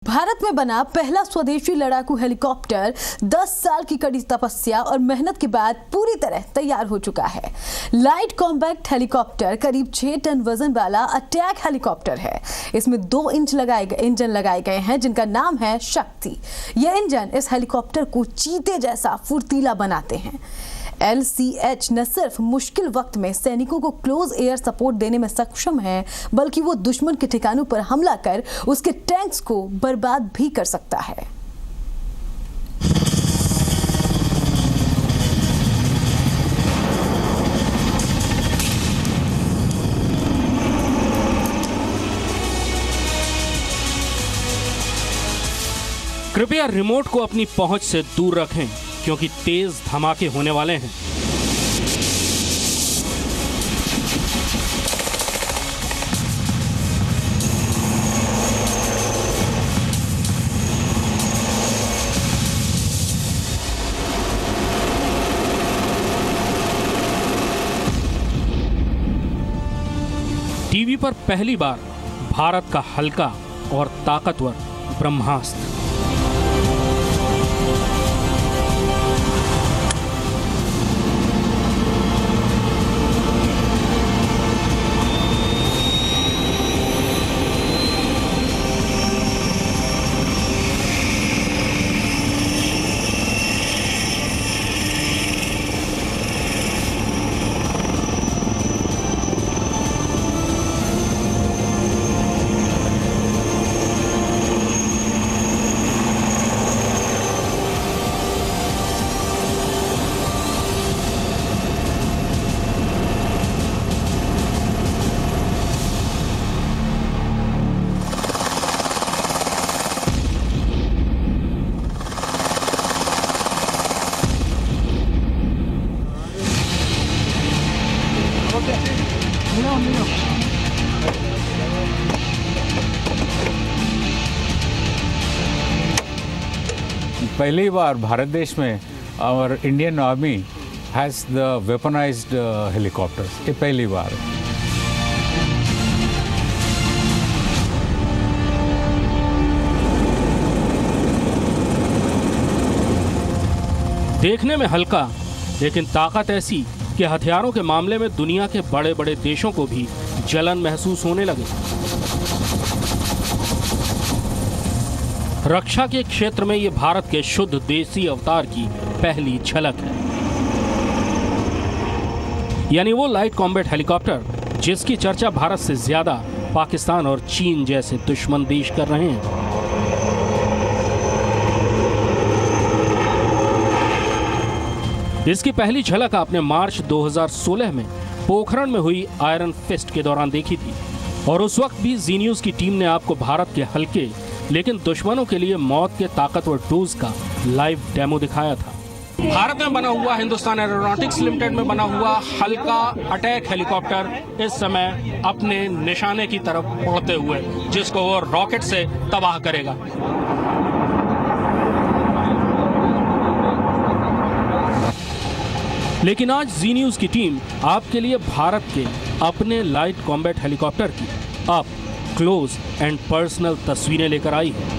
भारत में बना पहला स्वदेशी लड़ाकू हेलीकॉप्टर 10 साल की कड़ी तपस्या और मेहनत के बाद पूरी तरह तैयार हो चुका है। लाइट कॉम्पैक्ट हेलीकॉप्टर करीब 6 टन वजन वाला अटैक हेलीकॉप्टर है। इसमें 2 इंजन लगाए गए हैं जिनका नाम है शक्ति। यह इंजन इस हेलीकॉप्टर को चीते जैसा फुर्तीला बनाते हैं। LCH न सिर्फ मुश्किल वक्त में सैनिकों को क्लोज एयर सपोर्ट देने में सक्षम है, बल्कि वो दुश्मन के ठिकानों पर हमला कर उसके टैंक्स को बर्बाद भी कर सकता है। कृपया रिमोट को अपनी पहुंच से दूर रखें क्योंकि तेज धमाके होने वाले हैं। टीवी पर पहली बार भारत का हल्का और ताकतवर ब्रह्मास्त्र। पहली बार भारत देश में और Indian army has the weaponised helicopters. ये पहली बार। देखने में हल्का लेकिन ताकत ऐसी कि हथियारों के मामले में दुनिया के बड़े बड़े देशों को भी जलन महसूस होने लगे। रक्षा के क्षेत्र में ये भारत के शुद्ध देसी अवतार की पहली झलक है, यानी वो लाइट कॉम्बैट हेलीकॉप्टर जिसकी चर्चा भारत से ज्यादा पाकिस्तान और चीन जैसे दुश्मन देश कर रहे हैं। इसकी पहली झलक आपने मार्च 2016 में पोखरण में हुई आयरन फिस्ट के दौरान देखी थी और उस वक्त भी जी न्यूज़ की टीम ने आपको भारत के हल्के लेकिन दुश्मनों के लिए मौत के ताकतवर डोज का लाइव डेमो दिखाया था। भारत में बना हुआ हिंदुस्तान एरोनॉटिक्स लिमिटेड में बना हुआ हल्का अटैक हेलीकॉप्टर इस समय अपने निशाने की तरफ बढ़ते हुए जिसको वो रॉकेट से तबाह करेगा। लेकिन आज जी न्यूज़ की टीम आपके लिए भारत के अपने लाइट कॉम्बैट हेलीकॉप्टर की अप क्लोज एंड पर्सनल तस्वीरें लेकर आई है।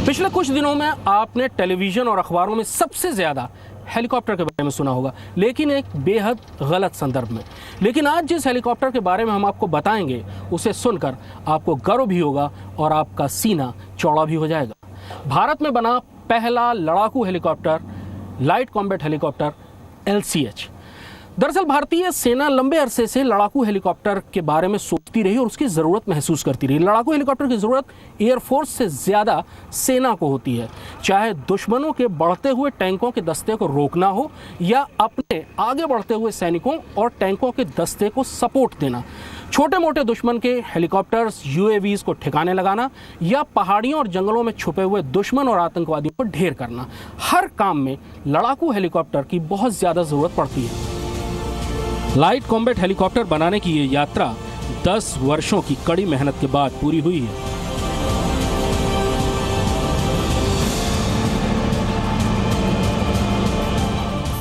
पिछले कुछ दिनों में आपने टेलीविजन और अखबारों में सबसे ज्यादा हेलीकॉप्टर के बारे में सुना होगा, लेकिन एक बेहद गलत संदर्भ में। लेकिन आज जिस हेलीकॉप्टर के बारे में हम आपको बताएंगे उसे सुनकर आपको गर्व भी होगा और आपका सीना चौड़ा भी हो जाएगा। भारत में बना पहला लड़ाकू helicopter light combat helicopter LCH। दरअसल भारतीय सेना लंबे अरसे से लड़ाकू हेलीकॉप्टर के बारे में सोचती रही और उसकी ज़रूरत महसूस करती रही। लड़ाकू हेलीकॉप्टर की ज़रूरत एयरफोर्स से ज़्यादा सेना को होती है, चाहे दुश्मनों के बढ़ते हुए टैंकों के दस्ते को रोकना हो या अपने आगे बढ़ते हुए सैनिकों और टैंकों के दस्ते को सपोर्ट देना, छोटे मोटे दुश्मन के हेलीकॉप्टर्स UAVs को ठिकाने लगाना या पहाड़ियों और जंगलों में छुपे हुए दुश्मन और आतंकवादियों को ढेर करना। हर काम में लड़ाकू हेलीकॉप्टर की बहुत ज़्यादा ज़रूरत पड़ती है। लाइट कॉम्बैट हेलीकॉप्टर बनाने की ये यात्रा 10 वर्षों की कड़ी मेहनत के बाद पूरी हुई है।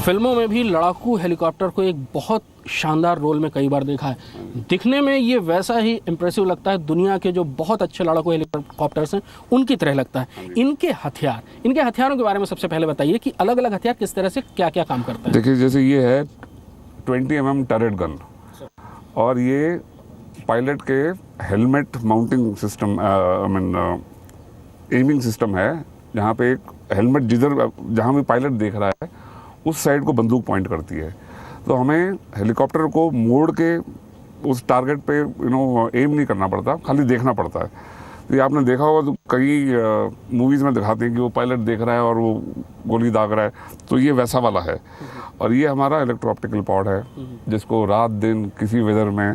फिल्मों में भी लड़ाकू हेलीकॉप्टर को एक बहुत शानदार रोल में कई बार देखा है, दिखने में ये वैसा ही इम्प्रेसिव लगता है, दुनिया के जो बहुत अच्छे लड़ाकू हेलीकॉप्टर्स हैं उनकी तरह लगता है। इनके हथियारों के बारे में सबसे पहले बताइए कि अलग अलग हथियार किस तरह से क्या क्या काम करता है। देखिए, जैसे ये है 20 mm टरेट गन, और ये पायलट के helmet mounting system, aiming system है, जहाँ पे एक हेलमेट जहाँ भी पायलट देख रहा है उस साइड को बंदूक पॉइंट करती है, तो हमें हेलीकॉप्टर को मोड़ के उस टारगेट पे एम नहीं करना पड़ता, खाली देखना पड़ता है। तो ये आपने देखा होगा, तो कई मूवीज़ में दिखाते हैं कि वो पायलट देख रहा है और वो गोली दाग रहा है, तो ये वैसा वाला है। और ये हमारा इलेक्ट्रो ऑप्टिकल पॉड है, जिसको रात दिन किसी वेदर में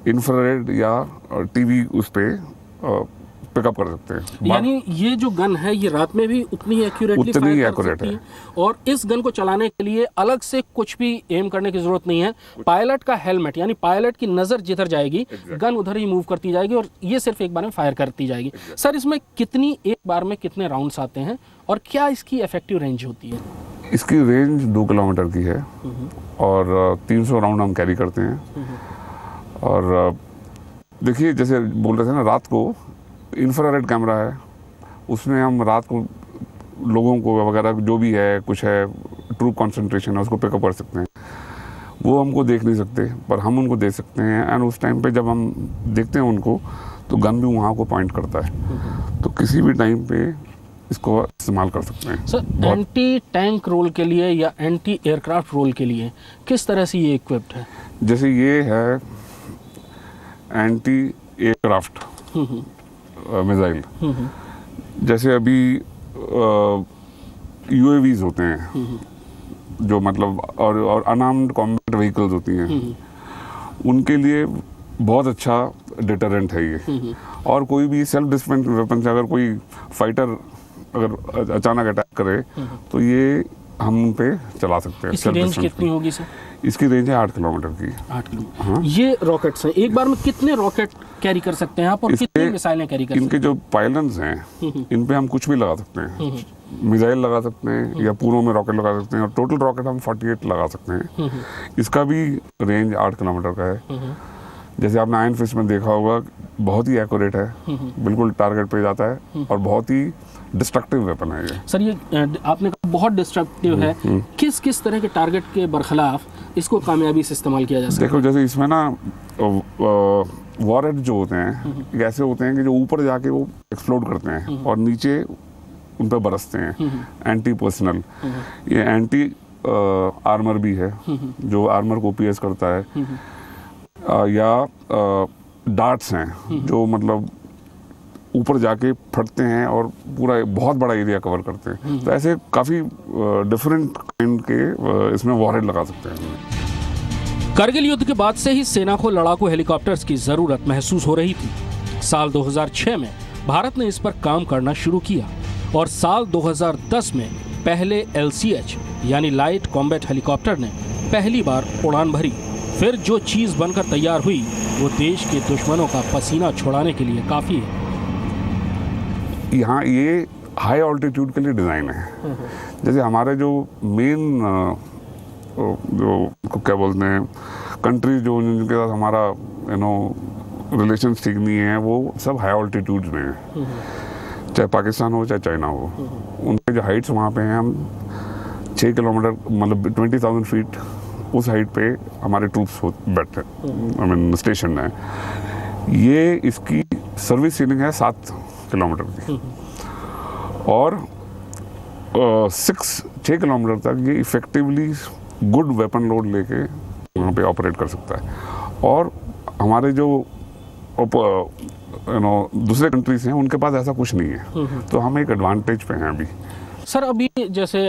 इंफ्रारेड या टीवी उस पर पिकअप कर सकते हैं। यानी ये जो गन है ये रात में भी उतनी ही एक्यूरेटली फायर कर सकती है, और इस गन को चलाने के लिए अलग से कुछ भी एम करने की जरूरत नहीं है। पायलट का हेलमेट, यानी पायलट की नजर जिधर जाएगी गन उधर ही मूव करती जाएगी और ये सिर्फ एक बार में फायर करती जाएगी। सर, इसमें एक बार में कितने राउंड्स आते हैं और क्या इसकी इफेक्टिव रेंज होती है? इसकी रेंज 2 किलोमीटर की है और 300 राउंड हम कैरी करते हैं। और देखिए, जैसे बोल रहे थे ना, रात को इंफ्रारेड कैमरा है, उसमें हम रात को लोगों को वगैरह जो भी है, कुछ है, ट्रू कंसंट्रेशन है, उसको पिकअप कर सकते हैं। वो हमको देख नहीं सकते, पर हम उनको देख सकते हैं। एंड उस टाइम पे जब हम देखते हैं उनको, तो गन भी वहाँ को पॉइंट करता है, तो किसी भी टाइम पे इसको इस्तेमाल कर सकते हैं। सर, एंटी टैंक रोल के लिए या एंटी एयरक्राफ्ट रोल के लिए किस तरह से ये इक्विप्ड है? जैसे ये है एंटी एयरक्राफ्ट मिसाइल, जैसे अभी यूएवीज होते हैं, जो मतलब और अनआर्म्ड कॉम्बैट व्हीकल्स होती हैं, उनके लिए बहुत अच्छा डिटरेंट है ये। और कोई भी सेल्फ डिफेंस वेपन से अगर कोई फाइटर अगर अचानक अटैक करे, तो ये हम उन पे चला सकते हैं। इसकी रेंज कितनी होगी सर? इसकी रेंज है 8 किलोमीटर की। 8 किलोमीटर। हाँ। ये रॉकेट्स हैं, एक बार में कितने रॉकेट कैरी कर सकते हैं आप, और कितनी मिसाइलें कैरी कर सकते हैं? इनके जो पायलट्स हैं, इन पे हम कुछ भी लगा सकते हैं। मिसाइल लगा सकते हैं या पूरों में रॉकेट लगा सकते हैं, और टोटल रॉकेट हम 48 लगा सकते हैं। इसका भी रेंज 8 किलोमीटर का है। जैसे आपने आयरन फिस्ट में देखा होगा, बहुत ही एक्यूरेट है, बिल्कुल टारगेट पे जाता है, और बहुत ही डिस्ट्रक्टिव वेपन है ये। सर, ये आपने कहा बहुत डिस्ट्रक्टिव है, किस किस तरह के टारगेट के बरखिलाफ इसको कामयाबी से इस्तेमाल किया जा सकता है? देखो, जैसे इसमें ना वॉरहेड जो होते हैं, ऐसे होते हैं कि जो ऊपर जाके वो एक्सप्लोड करते हैं और नीचे उन पर बरसते हैं। एंटी पर्सनल, ये एंटी आर्मर भी है, जो आर्मर को पीएस करता है। या डार्ट्स हैं, जो मतलब ऊपर जाके फटते हैं और पूरा बहुत बड़ा एरिया कवर करते हैं। तो ऐसे काफ़ी डिफरेंट काइंड के इसमें वॉरहेड लगा सकते हैं। कारगिल युद्ध के बाद से ही सेना को लड़ाकू हेलीकॉप्टर्स की जरूरत महसूस हो रही थी। साल 2006 में भारत ने इस पर काम करना शुरू किया और साल 2010 में पहले LCH यानी लाइट कॉम्बैट हेलीकॉप्टर ने पहली बार उड़ान भरी। फिर जो चीज बनकर तैयार हुई वो देश के दुश्मनों का पसीना छुड़ाने के लिए काफी है। यहाँ ये हाई ऑल्टीट्यूड के लिए डिज़ाइन है। जैसे हमारे जो मेन जो क्या बोलते हैं कंट्री जो जिनके साथ हमारा रिलेशन ठीक नहीं है, वो सब हाई ऑल्टीट्यूड में है। चाहे पाकिस्तान हो चाहे चाइना हो, उनके जो हाइट्स वहाँ पे हैं, हम 6 किलोमीटर मतलब 20,000 फीट उस हाइट पे हमारे ट्रूप्स बैठे स्टेशन है। ये इसकी सर्विस सीलिंग है 7 किलोमीटर की, और 6 किलोमीटर तक ये इफेक्टिवली गुड वेपन लोड लेके वहाँ पे ऑपरेट कर सकता है। और हमारे जो दूसरे कंट्रीज हैं उनके पास ऐसा कुछ नहीं है, तो हम एक एडवांटेज पे हैं अभी। सर, अभी जैसे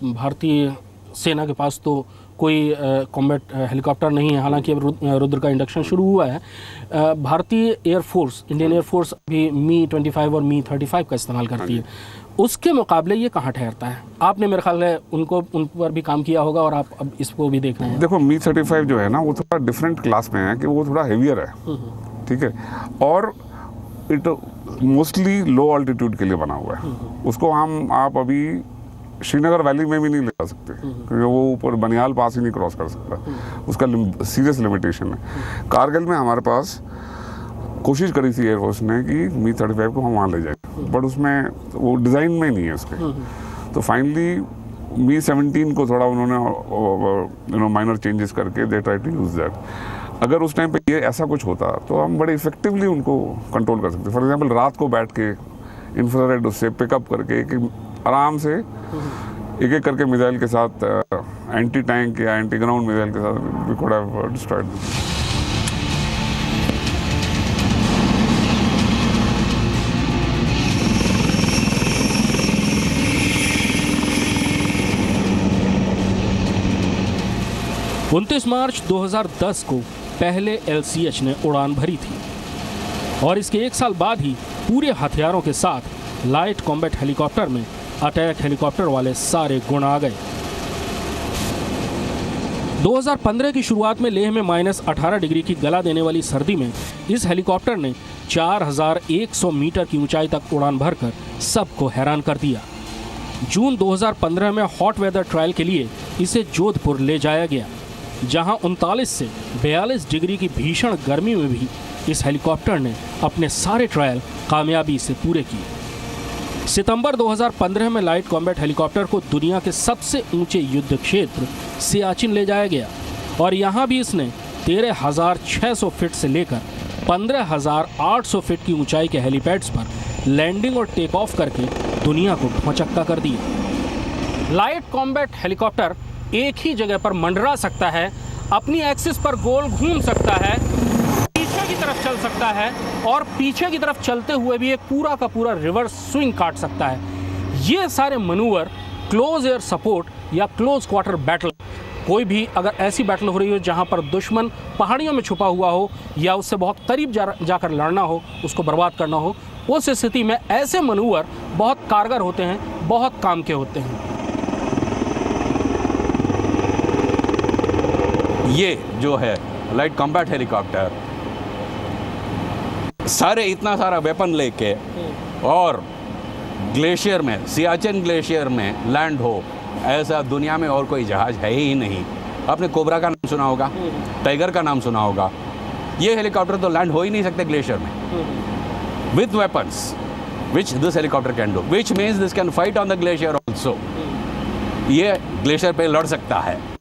भारतीय सेना के पास तो कोई कॉम्बैट हेलीकॉप्टर नहीं है, हालांकि अब रुद्र का इंडक्शन शुरू हुआ है। भारतीय एयरफोर्स, इंडियन एयरफोर्स अभी मी-25 और मी-35 का इस्तेमाल करती है। उसके मुकाबले ये कहाँ ठहरता है? आपने मेरे ख्याल है उन पर भी काम किया होगा और आप अब इसको भी देख रहे हैं। देखो, मी-35 जो है ना, वो थोड़ा डिफरेंट क्लास में है कि वो थोड़ा हेवियर है, ठीक है, और इट मोस्टली लो ऑल्टीट्यूड के लिए बना हुआ है। उसको आप अभी श्रीनगर वैली में भी नहीं ले जा सकते क्योंकि वो ऊपर बनियाल पास ही नहीं क्रॉस कर सकता, उसका सीरियस लिमिटेशन है। कारगिल में हमारे पास कोशिश करी थी एयरफोर्स ने कि मी-35 को हम वहाँ ले जाए, बट उसमें वो डिज़ाइन में नहीं है उसके। तो फाइनली मी-17 को थोड़ा उन्होंने माइनर चेंजेस करके they try to use that. अगर उस टाइम पे ये ऐसा कुछ होता तो हम बड़े इफेक्टिवली उनको कंट्रोल कर सकते। फॉर एग्जांपल रात को बैठ के इंफ्रारेड उससे पिकअप करके आराम से एक एक करके मिसाइल के साथ, एंटी टैंक या एंटी ग्राउंड मिसाइल के साथ we could have destroyed this. March 2010 को पहले LCH ने उड़ान भरी थी और इसके एक साल बाद ही पूरे हथियारों के साथ लाइट कॉम्बैट हेलीकॉप्टर में अटैक हेलीकॉप्टर वाले सारे गुण आ गए। 2015 की शुरुआत में लेह में -18 डिग्री की गला देने वाली सर्दी में इस हेलीकॉप्टर ने 4100 मीटर की ऊंचाई तक उड़ान भरकर सबको हैरान कर दिया। जून 2015 में हॉट वेदर ट्रायल के लिए इसे जोधपुर ले जाया गया, जहां 39 से 42 डिग्री की भीषण गर्मी में भी इस हेलीकॉप्टर ने अपने सारे ट्रायल कामयाबी से पूरे किए। सितंबर 2015 में लाइट कॉम्बैट हेलीकॉप्टर को दुनिया के सबसे ऊंचे युद्ध क्षेत्र सियाचिन ले जाया गया और यहां भी इसने 13,600 फीट से लेकर 15,800 फीट की ऊंचाई के हेलीपैड्स पर लैंडिंग और टेक ऑफ करके दुनिया को भौचक्का कर दिया। लाइट कॉम्बैट हेलीकॉप्टर एक ही जगह पर मंडरा सकता है, अपनी एक्सिस पर गोल घूम सकता है, पीछे की तरफ चल सकता है और पीछे की तरफ चलते हुए भी एक पूरा का पूरा रिवर्स स्विंग काट सकता है। ये सारे मनूवर क्लोज एयर सपोर्ट या क्लोज क्वार्टर बैटल, कोई भी अगर ऐसी बैटल हो रही हो जहां पर दुश्मन पहाड़ियों में छुपा हुआ हो या उससे बहुत करीब जाकर लड़ना हो, उसको बर्बाद करना हो, उस स्थिति में ऐसे मनूवर बहुत कारगर होते हैं, बहुत काम के होते हैं। ये जो है लाइट कॉम्बैट हेलीकॉप्टर सारे इतना सारा वेपन लेके और ग्लेशियर में, सियाचिन ग्लेशियर में लैंड हो, ऐसा दुनिया में और कोई जहाज है ही नहीं। आपने कोबरा का नाम सुना होगा, टाइगर का नाम सुना होगा। ये हेलीकॉप्टर तो लैंड हो ही नहीं सकते ग्लेशियर में with weapons which this helicopter can do, which means this can fight on the glacier also. ये ग्लेशियर पे लड़ सकता है।